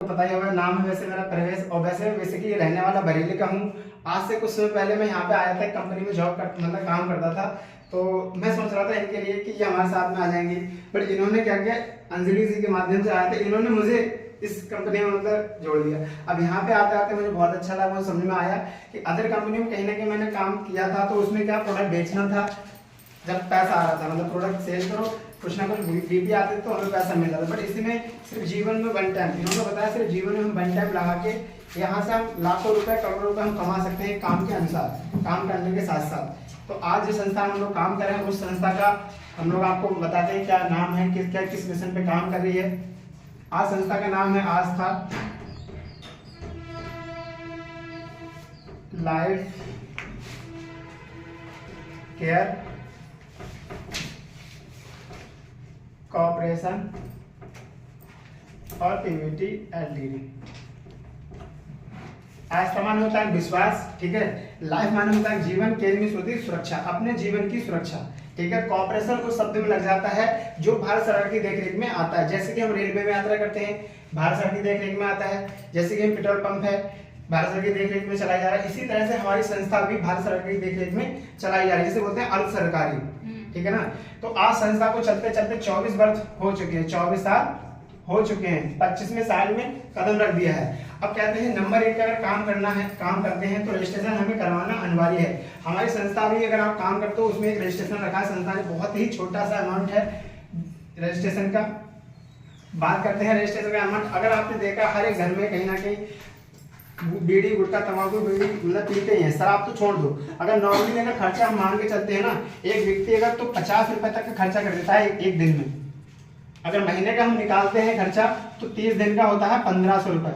पता ही होगा, नाम है वैसे मेरा प्रवेश, और वैसे बेसिकली रहने वाला बरेली का हूँ। आज से कुछ समय पहले मैं यहाँ पे आया था, कंपनी में जॉब कर मतलब काम करता था। तो मैं सोच रहा था इनके लिए कि ये हमारे साथ में आ जाएंगी, बट इन्होंने क्या किया, अंजलि जी के माध्यम से आया था, इन्होंने मुझे इस कंपनी में मतलब जोड़ दिया। अब यहाँ पे आते आते मुझे बहुत अच्छा लगा, मुझे समझ में आया कि अदर कंपनी में कहीं ना कहीं मैंने काम किया था, तो उसमें क्या प्रोडक्ट बेचना था, जब पैसा आ रहा था, मतलब प्रोडक्ट सेल करो, कुछ ना कुछ बीपी आते तो हमें पैसा मिल रहा था। बट इसमें सिर्फ जीवन में वन टाइम, इन्होंने बताया सिर्फ जीवन में हम वन टाइम लगा के यहाँ से हम लाखों रुपए करोड़ों रुपए हम कमा सकते हैं काम के अनुसार, काम करने के साथ साथ। तो आज जिस संस्था में हम लोग काम कर रहे हैं, उस संस्था का हम लोग आपको बताते हैं क्या नाम है, किस मिशन पे काम कर रही है। आज संस्था का नाम है आस्था लाइफ केयर कॉर्पोरेशन और पीवीटी एलटीडी। आस्था माने होता है विश्वास, ठीक है। लाइफ माने होता है जीवन, केयर में होती है सुरक्षा, अपने जीवन की सुरक्षा, ठीक है। कॉर्पोरेशन उस शब्द में लग जाता है जो भारत सरकार की देखरेख में आता है। जैसे कि हम रेलवे में यात्रा करते हैं, भारत सरकार की देखरेख में आता है। जैसे कि हम पेट्रोल पंप है, भारत सरकार की देखरेख में चलाया जा रहा है। इसी तरह से हमारी संस्था भी भारत सरकार की देखरेख में चलाई जा रही है, जिसे बोलते हैं अर्ध सरकारी, ठीक है ना। तो आज संस्था को चलते चलते 24 वर्ष हो चुके हैं, 24 साल हो चुके हैं, 25वें साल में कदम रख दिया है। अब कहते हैं नंबर 1 का अगर काम करना है, काम करते हैं तो रजिस्ट्रेशन हमें करवाना अनिवार्य है। हमारी संस्था भी अगर आप काम करते हो उसमें एक रजिस्ट्रेशन रखा है संस्था ने, बहुत ही छोटा सा अमाउंट है रजिस्ट्रेशन का। बात करते हैं रजिस्ट्रेशन का अमाउंट। अगर आपने देखा हर एक घर में कहीं ना कहीं बीड़ी गुटखा तंबाकू बीड़ी मतलब पीते ही हैं, शराब तो छोड़ दो। अगर नॉर्मली अगर खर्चा हम मान के चलते हैं ना, एक व्यक्ति अगर तो 50 रुपए तक का खर्चा कर देता है एक दिन में। अगर महीने का हम निकालते हैं खर्चा तो 30 दिन का होता है 1500 रुपए,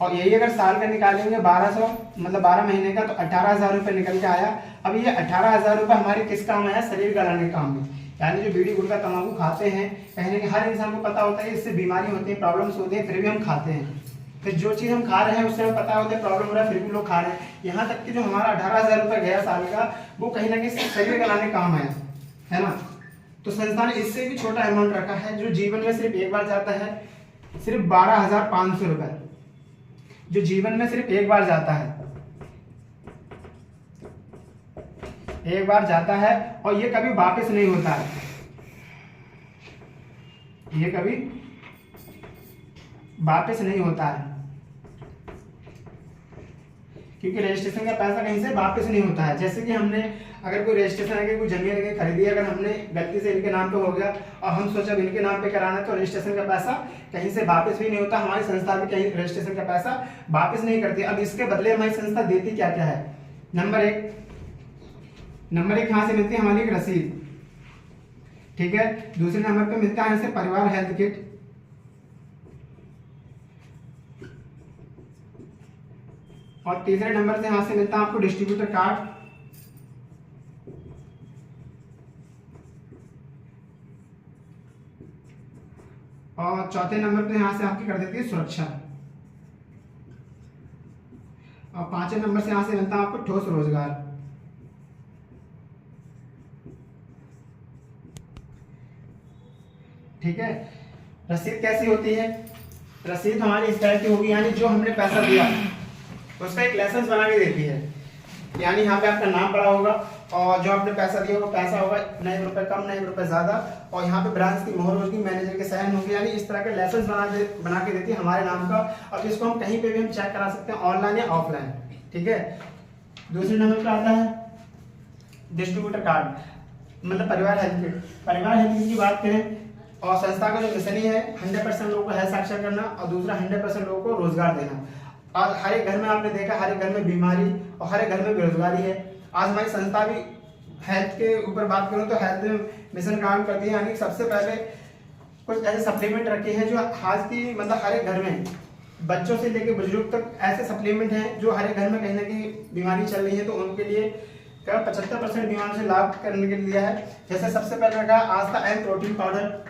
और यही अगर साल का निकालेंगे 1200 मतलब 12 महीने का तो 18,000 रुपए निकल के आया। अब ये 18,000 रुपए हमारे किस काम आया, शरीर गलाने के काम में। यानी जो बीड़ी गुटखा तंबाकू खाते हैं, कहीं ना कहीं हर इंसान को पता होता है इससे बीमारी होती है, प्रॉब्लम्स होती है, फिर भी हम खाते हैं। फिर जो चीज हम खा रहे हैं उससे हमें पता होता है प्रॉब्लम हो रहा है, फिर भी लोग खा रहे हैं। यहाँ तक कि जो हमारा 18,000 रुपए गया साल का, वो कहीं ना कहीं शरीर गलाने काम आया है ना। तो संस्था ने इससे भी छोटा अमाउंट रखा है जो जीवन में सिर्फ एक बार जाता है, सिर्फ 12,500 रुपए, जो जीवन में सिर्फ एक बार जाता है, एक बार जाता है, और ये कभी वापस नहीं होता है, ये कभी वापस नहीं होता है, क्योंकि रजिस्ट्रेशन का पैसा कहीं से वापस नहीं होता है। जैसे कि हमने अगर कोई रजिस्ट्रेशन है, कोई जमीन लेके खरीदी, अगर हमने गलती से इनके नाम पे हो गया और हम सोचा इनके नाम पे कराना है, तो रजिस्ट्रेशन का पैसा कहीं से वापस भी नहीं होता। हमारी संस्था भी कहीं रजिस्ट्रेशन का पैसा वापस नहीं करती। अब इसके बदले हमारी संस्था देती क्या क्या है। नंबर एक यहाँ से मिलती है हमारी एक रसीद, ठीक है। दूसरे नंबर पे मिलता है यहाँ से परिवार हेल्थ किट, और तीसरे नंबर से यहां से मिलता है आपको डिस्ट्रीब्यूटर कार्ड, और चौथे नंबर पे यहां से आपकी कर देती है सुरक्षा, और पांचवें नंबर से यहां से मिलता है आपको ठोस रोजगार। ठीक है। रसीद कैसी होती है, रसीद हमारी इस तरह की होगी, यानी जो हमने पैसा दिया उसका एक लाइसेंस बना के देती है। यानी यहाँ पे आपका नाम पड़ा होगा और जो आपने पैसा दिया वो पैसा होगा, नहीं रुपए कम नहीं रुपए ज्यादा, और यहाँ पे ब्रांच की मोहर होगी, मैनेजर के साइन होंगे। यानी इस तरह के लाइसेंस बना के देती है हमारे नाम का, और इसको हम कहीं पे भी हम चेक करा सकते हैं, ऑनलाइन या ऑफलाइन, ठीक है। दूसरे नंबर पर आता है डिस्ट्रीब्यूटर कार्ड, मतलब परिवार हेल्थ किट। परिवार हेल्थ किट की बात करें और संस्था का जो मिशन ही है 100% लोगों को हेल्थ साक्षर करना, और दूसरा 100% लोगों को रोजगार देना। आज हर एक घर में आपने देखा, हर एक घर में बीमारी और हर एक घर में बेरोजगारी है। आज हमारी संस्था भी हेल्थ के ऊपर बात करूं तो हेल्थ में मिशन काम करती है। यानी सबसे पहले कुछ ऐसे सप्लीमेंट रखे हैं जो आज की मतलब हर एक घर में, बच्चों से लेकर बुजुर्ग तक ऐसे सप्लीमेंट हैं जो हर एक घर में कहीं ना कहीं बीमारी चल रही है, तो उनके लिए 75% बीमारी से लाभ करने के लिए है। जैसे सबसे पहले रखा आस्था एंड प्रोटीन पाउडर।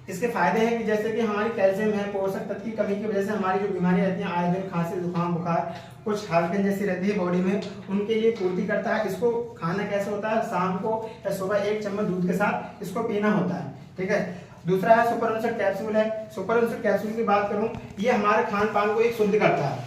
इसके फायदे हैं कि जैसे कि हमारी कैल्शियम है, पोषक तत्व की कमी की वजह से हमारी जो बीमारियां रहती हैं, आए दिन खांसी जुकाम बुखार कुछ हल्कन जैसी रहती है बॉडी में, उनके लिए पूर्ति करता है। इसको खाना कैसे होता है, शाम को या सुबह 1 चम्मच दूध के साथ इसको पीना होता है, ठीक है। दूसरा है सुपरनुसेट कैप्सूल है। सुपरनुसेट कैप्सूल की बात करूं, ये हमारे खान पान को एक शुद्ध करता है।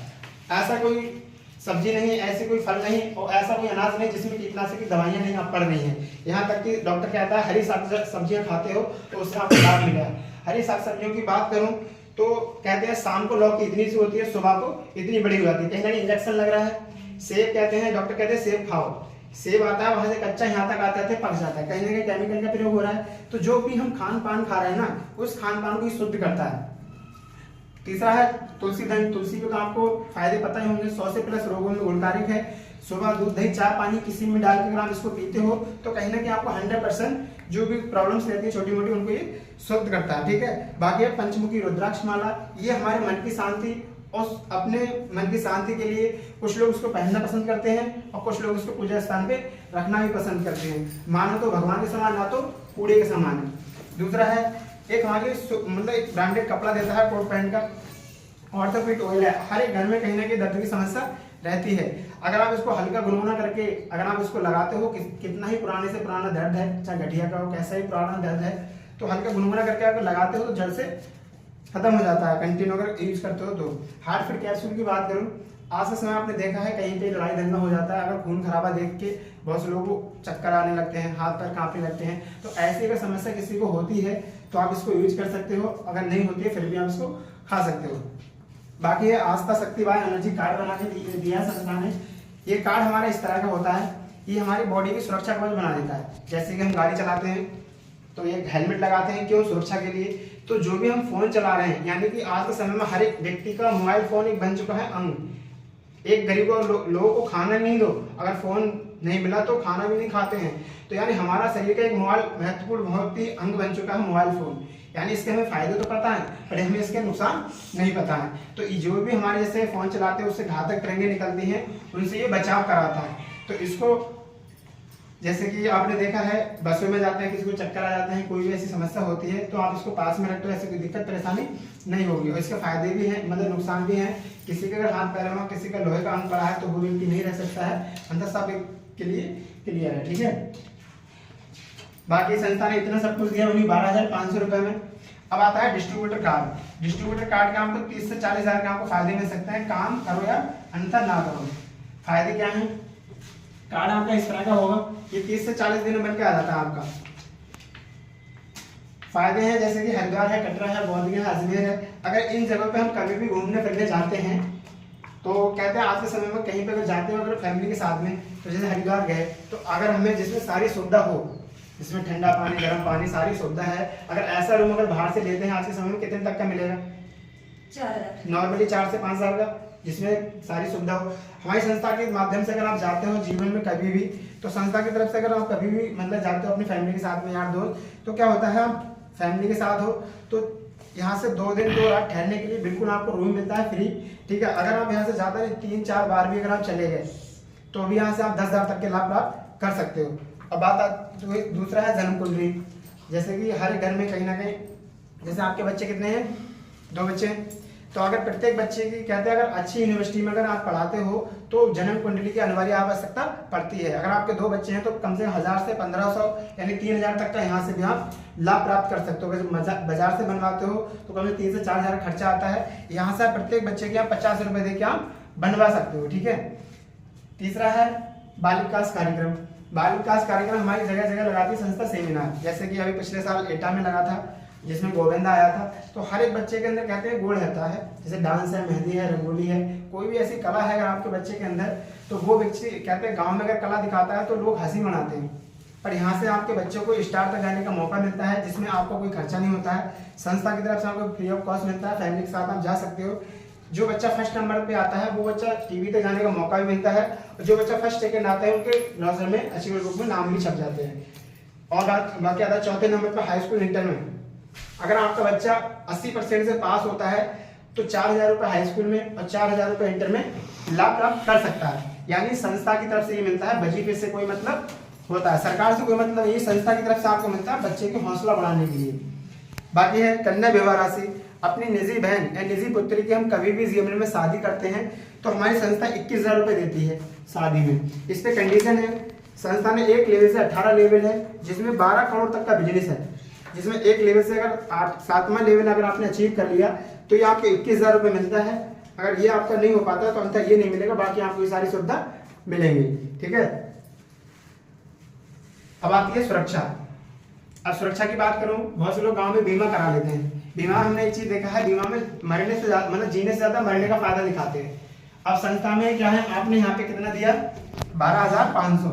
ऐसा कोई सब्जी नहीं, ऐसे कोई फल नहीं और ऐसा कोई अनाज नहीं जिसमें कीटनाशक की दवाइयां नहीं आप पड़ रही हैं। यहाँ तक कि डॉक्टर कहता है हरी सब्जियां खाते हो तो उससे आपको लाभ मिला है। हरी साग सब्जियों की बात करूं तो कहते हैं शाम को लौकी इतनी सी होती है, सुबह को इतनी बड़ी हो जाती है, कहीं ना कहीं इंजेक्शन लग रहा है। सेब कहते हैं, डॉक्टर कहते हैं सेब खाओ, सेब आता है वहां से कच्चा यहाँ तक आता है, पक जाता है, कहीं ना कहीं केमिकल का प्रयोग हो रहा है। तो जो भी हम खान पान खा रहे हैं ना, उस खान पान को ही शुद्ध करता है। तीसरा है तुलसी दही। तुलसी के तो आपको फायदे पता ही होंगे, 100 से प्लस रोगों में गुणकारिक है। सुबह दूध दही चाय पानी किसी में डाल के अगर आप इसको पीते हो तो कहीं ना कहीं आपको 100% जो भी प्रॉब्लम्स रहती है छोटी मोटी उनको ये शुद्ध करता है, ठीक है। बाकी है पंचमुखी रुद्राक्ष माला, ये हमारे मन की शांति और अपने मन की शांति के लिए कुछ लोग उसको पहनना पसंद करते हैं और कुछ लोग उसको पूजा स्थान पे रखना भी पसंद करते हैं। मानो तो भगवान के समान, ना तो कूड़े के समान है। दूसरा है एक हमारे मतलब एक ब्रांडेड कपड़ा देता है कोट पैंट का, ऑर्थोपेडिक ऑयल है। हर एक घर में कहीं ना कहीं दर्द की समस्या रहती है। अगर आप इसको हल्का गुनगुना करके अगर आप इसको लगाते हो, कितना ही पुराने से पुराना दर्द है, चाहे गठिया का हो, कैसा ही पुराना दर्द है, तो हल्का गुनगुना करके अगर लगाते हो तो जड़ से खत्म हो जाता है, कंटिन्यू अगर यूज करते हो तो। हार्ट फिट कैप्सूल की बात करूं, आज के समय आपने देखा है कहीं पे लड़ाई दंगा हो जाता है, अगर खून खराबा देख के बहुत से लोगों को चक्कर आने लगते हैं, हाथ पैर कांपने लगते हैं। तो ऐसी अगर समस्या किसी को होती है तो आप इसको यूज कर सकते हो, अगर नहीं होती है फिर भी आप इसको खा सकते हो। बाकी है आस्था शक्ति बाय एनर्जी कार्ड बना के दिया संस्था ने। ये कार्ड हमारा इस तरह का होता है, ये हमारी बॉडी की सुरक्षा कवच बना देता है। जैसे कि हम गाड़ी चलाते हैं तो ये हेलमेट लगाते हैं, क्यों? सुरक्षा के लिए। तो जो भी हम फोन चला रहे हैं, यानी कि आज के समय में हर एक व्यक्ति का मोबाइल फोन एक बन चुका है अंग। एक गरीब लोगों को खाना नहीं दो, अगर फोन नहीं मिला तो खाना भी नहीं खाते हैं। तो यानी हमारा शरीर का एक मोबाइल महत्वपूर्ण बहुत ही अंग बन चुका है मोबाइल फोन। यानी इसके हमें फायदे तो पता है पर हमें इसके नुकसान नहीं पता है। तो जो भी हमारे जैसे फोन चलाते हैं उससे घातक तरंगें निकलती हैं, उनसे ये बचाव कराता है। तो इसको जैसे कि आपने देखा है बसों में जाते हैं, किसी को चक्कर आ जाते हैं, कोई भी ऐसी समस्या होती है तो आप इसको पास में रखते हो, ऐसी कोई दिक्कत परेशानी नहीं होगी। और इसके फायदे भी हैं, मतलब नुकसान भी हैं। किसी के अगर हाथ पैर में किसी का लोहे का अंग पड़ा है तो वो व्यक्ति नहीं रह सकता है, अंदर सब के लिए क्लियर है, ठीक है। बाकी संस्था ने इतना सब कुछ दिया उन्हीं 12,500 रुपए में। अब आता है डिस्ट्रीब्यूटर कार्ड। डिस्ट्रीब्यूटर कार्ड का आपको 30 से 40 हजार का आपको फायदे मिल सकते हैं, काम करो या अन्यथा ना करो। फायदे क्या हैं? कार्ड आपका इस तरह का होगा, ये 30 से 40 दिन में बन के आ जाता है आपका। फायदे हैं जैसे कि हरिद्वार है, कटरा है, बौद्धगया है, अजमेर है। अगर इन जगहों पे हम कभी भी घूमने फिरने जाते हैं तो कहते हैं आज के समय में कहीं पे अगर जाते हो अगर फैमिली के साथ में, तो जैसे हरिद्वार गए तो अगर हमें जिसमें सारी सुविधा हो, जिसमें ठंडा पानी गर्म पानी सारी सुविधा है, अगर ऐसा रूम अगर बाहर से लेते हैं आज के समय में कितने तक का मिलेगा? 4,000 नॉर्मली 4 से 5 हजार का, जिसमें सारी सुविधा हो। हमारी संस्था के माध्यम से अगर आप जाते हो जीवन में कभी भी, तो संस्था की तरफ से अगर आप कभी भी मतलब जाते हो अपनी फैमिली के साथ में यार दोस्त, तो क्या होता है आप फैमिली के साथ हो तो यहाँ से 2 दिन 2 रात ठहरने के लिए बिल्कुल आपको रूम मिलता है फ्री, ठीक है। अगर आप यहाँ से ज्यादा 3-4 बार भी अगर आप चले गए तो भी यहाँ से आप 10,000 तक के लाभ प्राप्त कर सकते हो। अब बात दूसरा है जन्म कुंडली। जैसे कि हर घर में कहीं ना कहीं, जैसे आपके बच्चे कितने हैं? 2 बच्चे हैं, तो अगर प्रत्येक बच्चे की कहते हैं अगर अच्छी यूनिवर्सिटी में अगर आप पढ़ाते हो तो जन्म कुंडली की अनिवार्य आवश्यकता पड़ती है। अगर आपके 2 बच्चे हैं तो कम से कम 1000 से 1500 यानी 3000 तक का यहाँ से भी आप लाभ प्राप्त कर सकते हो। अगर बाजार से बनवाते हो तो कम से 3 से 4 हजार खर्चा आता है, यहाँ से प्रत्येक बच्चे के आप 50 रुपए दे के आप बनवा सकते हो, ठीक है। तीसरा है बाल विकास कार्यक्रम। बाल विकास कार्यक्रम हमारी जगह जगह लगाती है संस्था सेमिनार, जैसे कि अभी पिछले साल एटा में लगा था जिसमें गोविंदा आया था। तो हर एक बच्चे के अंदर कहते हैं गुण रहता है, जैसे डांस है, मेहंदी है, रंगोली है, कोई भी ऐसी कला है अगर आपके बच्चे के अंदर, तो वो बच्चे कहते हैं गांव में अगर कला दिखाता है तो लोग हंसी मनाते हैं। पर यहाँ से आपके बच्चों को स्टार तक जाने का मौका मिलता है, जिसमें आपको कोई खर्चा नहीं होता है, संस्था की तरफ से आपको फ्री ऑफ कॉस्ट मिलता है, फैमिली के साथ आप जा सकते हो। जो बच्चा फर्स्ट नंबर पे आता है वो बच्चा टीवी तक जाने का मौका भी मिलता है, और जो बच्चा फर्स्ट सेकंड आता है उनके नजर में अचीवमेंट बुक में नाम भी छप जाते हैं। और बाकी आता है चौथे नंबर पे हाई स्कूल इंटर में। अगर आपका बच्चा 80% से पास होता है तो 4,000 रुपए हाई स्कूल में और 4,000 रुपए इंटर में लाभ प्राप्त कर सकता है। यानी संस्था की तरफ से ये मिलता है, वजीफे से कोई मतलब होता है, सरकार से कोई मतलब नहीं, संस्था की तरफ से आपको मिलता है बच्चे की हौसला बढ़ाने के लिए। बाकी है कन्या विवाह राशि। अपनी निजी बहन या निजी पुत्री की हम कभी भी जीवन में शादी करते हैं तो हमारी संस्था 21,000 रुपए देती है शादी में। इस पे कंडीशन है, संस्था ने 1 लेवल से 18 लेवल है, जिसमें 12 करोड़ तक का बिजनेस है। जिसमें एक लेवल से अगर 7वां लेवल अगर आपने अचीव कर लिया तो ये आपको 21,000 रुपये मिलता है। अगर ये आपका नहीं हो पाता तो अंतर ये नहीं मिलेगा, बाकी आपको ये सारी सुविधा मिलेंगी। ठीक है, अब आती है सुरक्षा। अब सुरक्षा की बात करूं, बहुत से लोग गांव में बीमा करा लेते हैं। बीमा हमने एक चीज देखा है, बीमा में मरने से ज्यादा मतलब जीने से ज्यादा मरने का फायदा दिखाते हैं। अब संस्था में क्या है, आपने यहाँ पे कितना दिया 12,500,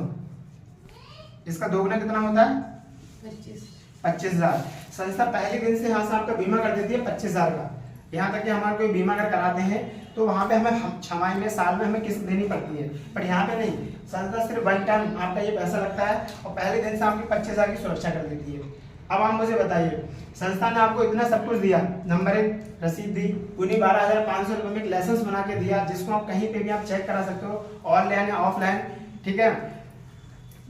इसका दोगुना कितना होता है 25,000। संस्था पहले दिन से यहाँ से आपका बीमा कर देती है 25,000 का। यहाँ तक कि हमारे कोई बीमा अगर कराते हैं तो वहाँ पे हमें छमाही में साल में हमें किस्त देनी पड़ती है, पर यहाँ पे नहीं, संस्था सिर्फ वन टाइम आपका ये पैसा लगता है और पहले दिन से आपकी 25,000 की सुरक्षा कर देती है। अब आप मुझे बताइए, संस्था ने आपको इतना सब कुछ दिया, नंबर 1 रसीद दी, उन्हीं 12,500 रुपये में एक लाइसेंस बना के दिया जिसको आप कहीं पे भी आप चेक करा सकते हो, ऑनलाइन या ऑफलाइन। ठीक है,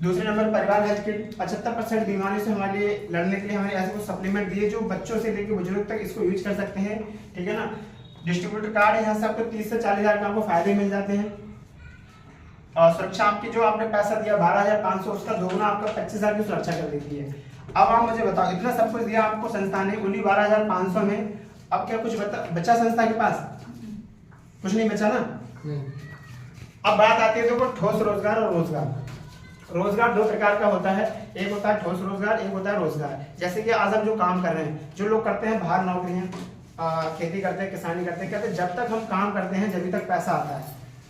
दूसरे नंबर परिवार हेल्थ किट, 75% बीमारियों से हमारे लिए लड़ने के लिए हमें ऐसे कुछ सप्लीमेंट दिए जो बच्चों से लेकर बुजुर्ग तक इसको यूज कर सकते हैं। ठीक है ना, डिस्ट्रीब्यूटर कार्ड है, यहाँ से आपको 30 से 40,000 का आपको फायदे मिल जाते हैं। और सुरक्षा आपकी जो आपने पैसा दिया 12,500, उसका दोगुना आपका 25,000 की सुरक्षा कर देती है। अब आप मुझे बताओ, इतना सब कुछ दिया आपको संस्था ने उन्हीं 12,500 में, अब क्या कुछ बचा संस्था के पास? कुछ नहीं बचा ना। अब बात आती है देखो ठोस रोजगार और रोजगार। रोजगार दो प्रकार का होता है, एक होता है ठोस रोजगार, एक होता है रोजगार। जैसे कि आज हम जो काम कर रहे हैं, जो लोग करते हैं बाहर नौकरियां, खेती करते हैं, किसानी करते हैं, कहते हैं जब तक हम काम करते हैं जब तक पैसा आता है,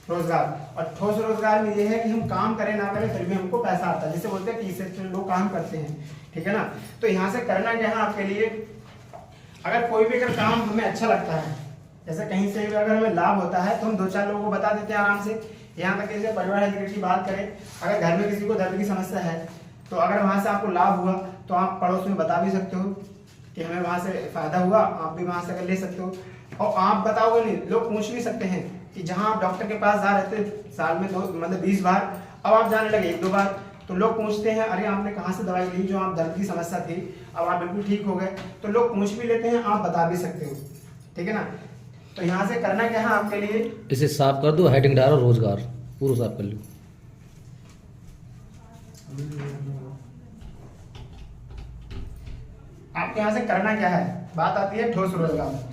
रोजगार। और ठोस रोजगार में ये है कि हम काम करें ना करें फिर भी हमको पैसा आता है, जिसे बोलते हैं टी लोग काम करते हैं। ठीक है ना, तो यहाँ से करना क्या है आपके लिए, अगर कोई भी अगर काम हमें अच्छा लगता है, जैसे कहीं से भी अगर हमें लाभ होता है तो हम 2-4 लोगों को बता देते हैं आराम से। यहाँ तक जैसे परिवार हेल्थ किट की बात करें, अगर घर में किसी को दर्द की समस्या है तो अगर वहाँ से आपको लाभ हुआ तो आप पड़ोस में बता भी सकते हो कि हमें वहाँ से फायदा हुआ, आप भी वहाँ से अगर ले सकते हो। और आप बताओगे नहीं, लोग पूछ भी सकते हैं कि जहाँ आप डॉक्टर के पास जा रहे थे साल में 20 बार, अब आप जाने लगे 1-2 बार, तो लोग पूछते हैं अरे आपने कहाँ से दवाई ली, जो आप दर्द की समस्या थी अब आप बिल्कुल ठीक हो गए, तो लोग पूछ भी लेते हैं, आप बता भी सकते हो। ठीक है ना, तो यहाँ से करना क्या है आपके लिए, इसे साफ कर दो, हेडिंग डालो रोजगार, पूरा साफ कर लो। आपके यहाँ से करना क्या है, बात आती है ठोस रोजगार।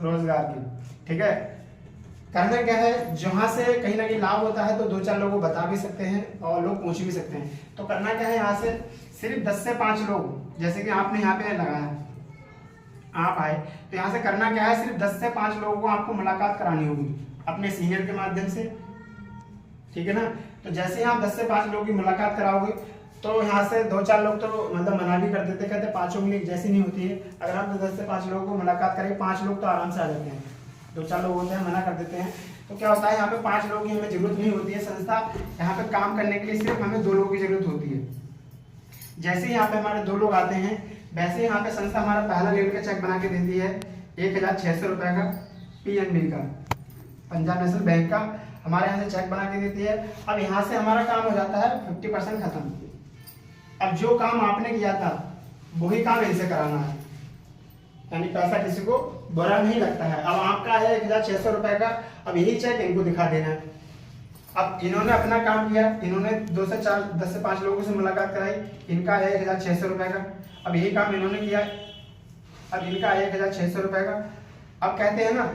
रोजगार की, ठीक है, करना क्या है, जहां से कहीं ना कहीं लाभ होता है तो 2-4 लोगों को बता भी सकते हैं और लोग पूछ भी सकते हैं। तो करना क्या है, यहाँ से सिर्फ 10 से 5 लोग, जैसे कि आपने यहाँ पे लगाया, आप आए, तो यहाँ से करना क्या है, सिर्फ 10 से 5 लोगों को आपको मुलाकात करानी होगी अपने सीनियर के माध्यम से। ठीक है ना, तो जैसे ही आप 10 से 5 लोगों की मुलाकात कराओगे तो यहाँ से 2-4 लोग तो मतलब मना भी कर देते, कहते 5 की जैसी नहीं होती है। अगर आप 10 से 5 लोगों को मुलाकात करेंगे, 5 लोग तो आराम से आ जाते हैं, 2-4 लोग होते हैं मना कर देते हैं। तो क्या होता है, यहाँ पे 5 लोगों की हमें जरूरत नहीं होती है, संस्था यहाँ पे काम करने के लिए सिर्फ हमें 2 लोगों की जरूरत होती है। जैसे ही यहाँ पे हमारे 2 लोग आते हैं, वैसे यहाँ पे संस्था हमारा पहला लेवल का चेक बना के देती है 1,600 रुपए का, PNB का, पंजाब नेशनल बैंक का हमारे यहाँ से चेक बना के देती है। अब यहाँ से हमारा काम हो जाता है 50% खत्म। अब जो काम आपने किया था वही काम इनसे कराना है, यानी पैसा किसी को बुरा नहीं लगता है। अब आपका है 1,600 रुपए का, अब यही चेक इनको दिखा देना है। अब इन्होंने अपना काम किया, इन्होंने 10 से 5 लोगों से मुलाकात कराई, इनका है 1,600 रुपए का। अब यही काम इन्होंने किया, अब इनका है 1,600 रुपए का। अब कहते हैं ना,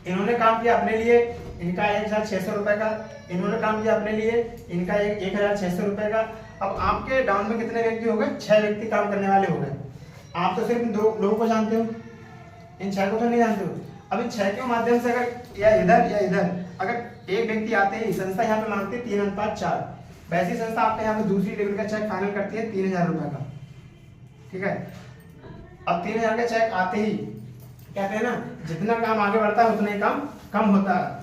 इन्होंने काम किया अपने लिए, इनका 1,600 रुपए का, इन्होंने काम किया अपने लिए, इनका 1,600 रुपए का। अब आपके डाउन में कितने व्यक्ति हो गए, 6 व्यक्ति काम करने वाले हो गए। आप तो सिर्फ 2 लोगों को जानते हो, इन 6 को तो नहीं जानते हो। अब इन 6 के माध्यम से अगर या इधर अगर एक व्यक्ति आते ही संस्था यहाँ पे मांगती है 3:4, वैसी संस्था आपके यहाँ पे दूसरी लेवल का चेक फाइनल करती है 3,000 रुपए का। ठीक है, अब 3,000 का चेक आते ही कहते हैं ना, जितना काम आगे बढ़ता है उतना ही काम कम होता है।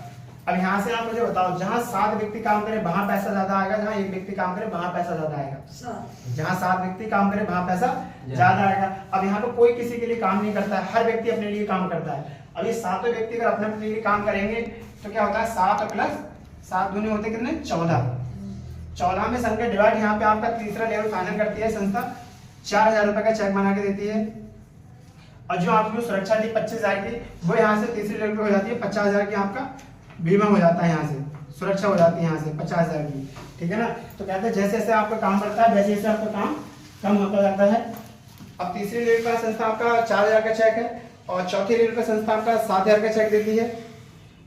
अब यहाँ से आप मुझे बताओ, जहाँ 7 व्यक्ति काम करे वहां पैसा ज्यादा आएगा, जहाँ 1 व्यक्ति काम करे वहां पैसा ज्यादा आएगा। जहाँ 7 व्यक्ति काम करे वहां पैसा ज्यादा आएगा। अब यहाँ पे कोई किसी के लिए काम नहीं करता है, हर व्यक्ति अपने लिए काम करता है। अब ये 7 व्यक्ति अगर अपने लिए काम करेंगे तो क्या होता है, 7 + 7 दूनी होते कितने, 14 में संख्या डिवाइड, यहाँ पे आपका तीसरा लेवल फाइनल करती है संस्था, 4,000 रुपए का चेक बना के देती है। और जो आपकी सुरक्षा थी 25,000 की, वो यहाँ से तीसरे लेवल पे हो जाती है, 50,000 की आपका बीमा हो जाता है यहाँ से सुरक्षा हो जाती है यहाँ से 50,000 की, ठीक है ना। तो कहते हैं जैसे जैसे आपका काम बढ़ता है वैसे वैसे आपका काम कम होता जाता है। अब तीसरी लेवल का संस्था आपका 4,000 का चेक है और चौथी लेवल का संस्था आपका 7,000 का चेक देती है।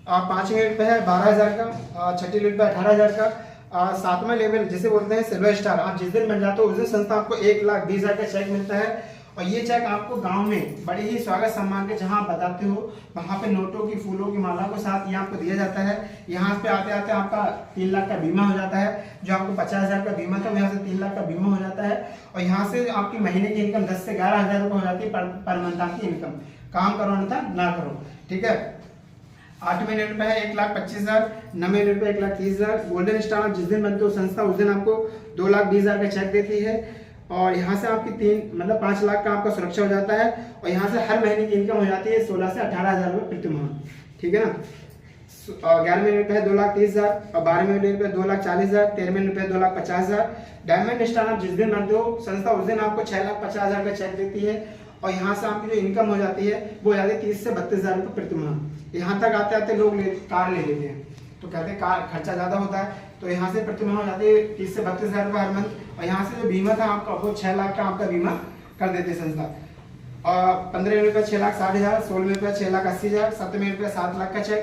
पांचवें लेवल पे है 12,000 का, छठी लेवल पे 18,000 का, सातवां लेवल जिसे बोलते हैं सिल्वर स्टार, आप जिस दिन बन जाते हो उस दिन संस्था आपको 1,20,000 का चेक मिलता है। और ये चेक आपको गांव में बड़े ही स्वागत सम्मान के जहां आप बताते हो वहां पे नोटों की फूलों की माला के साथ ये आपको दिया जाता है। यहाँ पे आते आते आपका 3 लाख का बीमा हो जाता है। जो आपको 50,000 का बीमा था यहाँ से 3 लाख का बीमा हो जाता है। और यहाँ से आपकी महीने की इनकम 10 से 11,000 रुपये हो जाती है पर मंथ आपकी इनकम। काम करो अन्यथा ना करो, ठीक है। 8वें लेवल पे है 1,25,000, 9वें लेवल पे 1,30,000। गोल्डन स्टार आप जिस दिन बनते हो संस्था उस दिन आपको 2,20,000 का चेक देती है। और यहाँ से आपकी 5 लाख का आपका सुरक्षा हो जाता है। और यहाँ से हर महीने की इनकम हो जाती है 16 से 18,000 रुपये प्रति माह, ठीक है ना। 11वें लेवल पे है 2,30,000 और 12वें लेवल पे 2,40,000, 13वें लेवल पे 2,50,000। डायमंड स्टार आप जिस दिन बनते हो संस्था उस दिन आपको 6,50,000 का चेक देती है। और यहाँ से आपकी जो इनकम हो जाती है वो हो जाती है 30 से 32,000 रुपये प्रति माह। यहाँ तक आते आते लोग कार ले लेते हैं, तो कहते हैं कार खर्चा ज़्यादा होता है, तो यहाँ से प्रति माह हो जाती है 30 से 32,000 रुपये हर मंथ। और यहाँ से जो बीमा था आपका वो 6 लाख का आपका बीमा कर देते संस्था। और 15वें रुपये 6,60,000, 16वें रुपये 6,80,000, 7वें रुपये 7 लाख का चेक।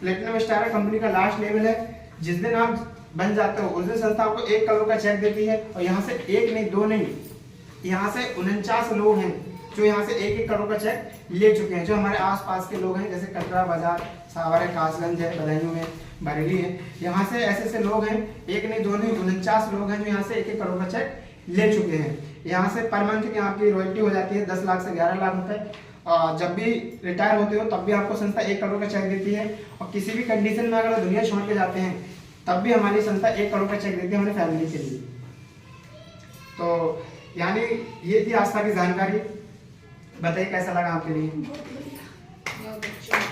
प्लेटिनम स्टार कंपनी का लास्ट लेवल है, जिस दिन आप बन जाते हो उस दिन संस्था आपको 1 करोड़ का चेक देती है। और यहाँ से 1 नहीं 2 नहीं, यहाँ से 49 लोग हैं जो यहाँ से 1-1 करोड़ का चेक ले चुके हैं। जो हमारे आसपास के लोग हैं जैसे कटरा बाजार, सावर, कासगंज है, बदायूं में, बरेली है, यहाँ से ऐसे ऐसे लोग हैं, 1 नहीं 2 नहीं 49 लोग हैं जो यहाँ से 1-1 करोड़ का चेक ले चुके हैं। यहाँ से पर मंथ की आपकी रॉयल्टी हो जाती है 10 लाख से 11 लाख रुपए। और जब भी रिटायर होते हो तब भी आपको संस्था 1 करोड़ का चेक देती है। और किसी भी कंडीशन में अगर दुनिया छोड़ के जाते हैं तब भी हमारी संस्था 1 करोड़ का चेक देती है हमारी फैमिली के लिए। तो यानी ये थी आस्था की जानकारी। बताइए कैसा लगा आपके लिए? बहुत बढ़िया, बहुत अच्छा।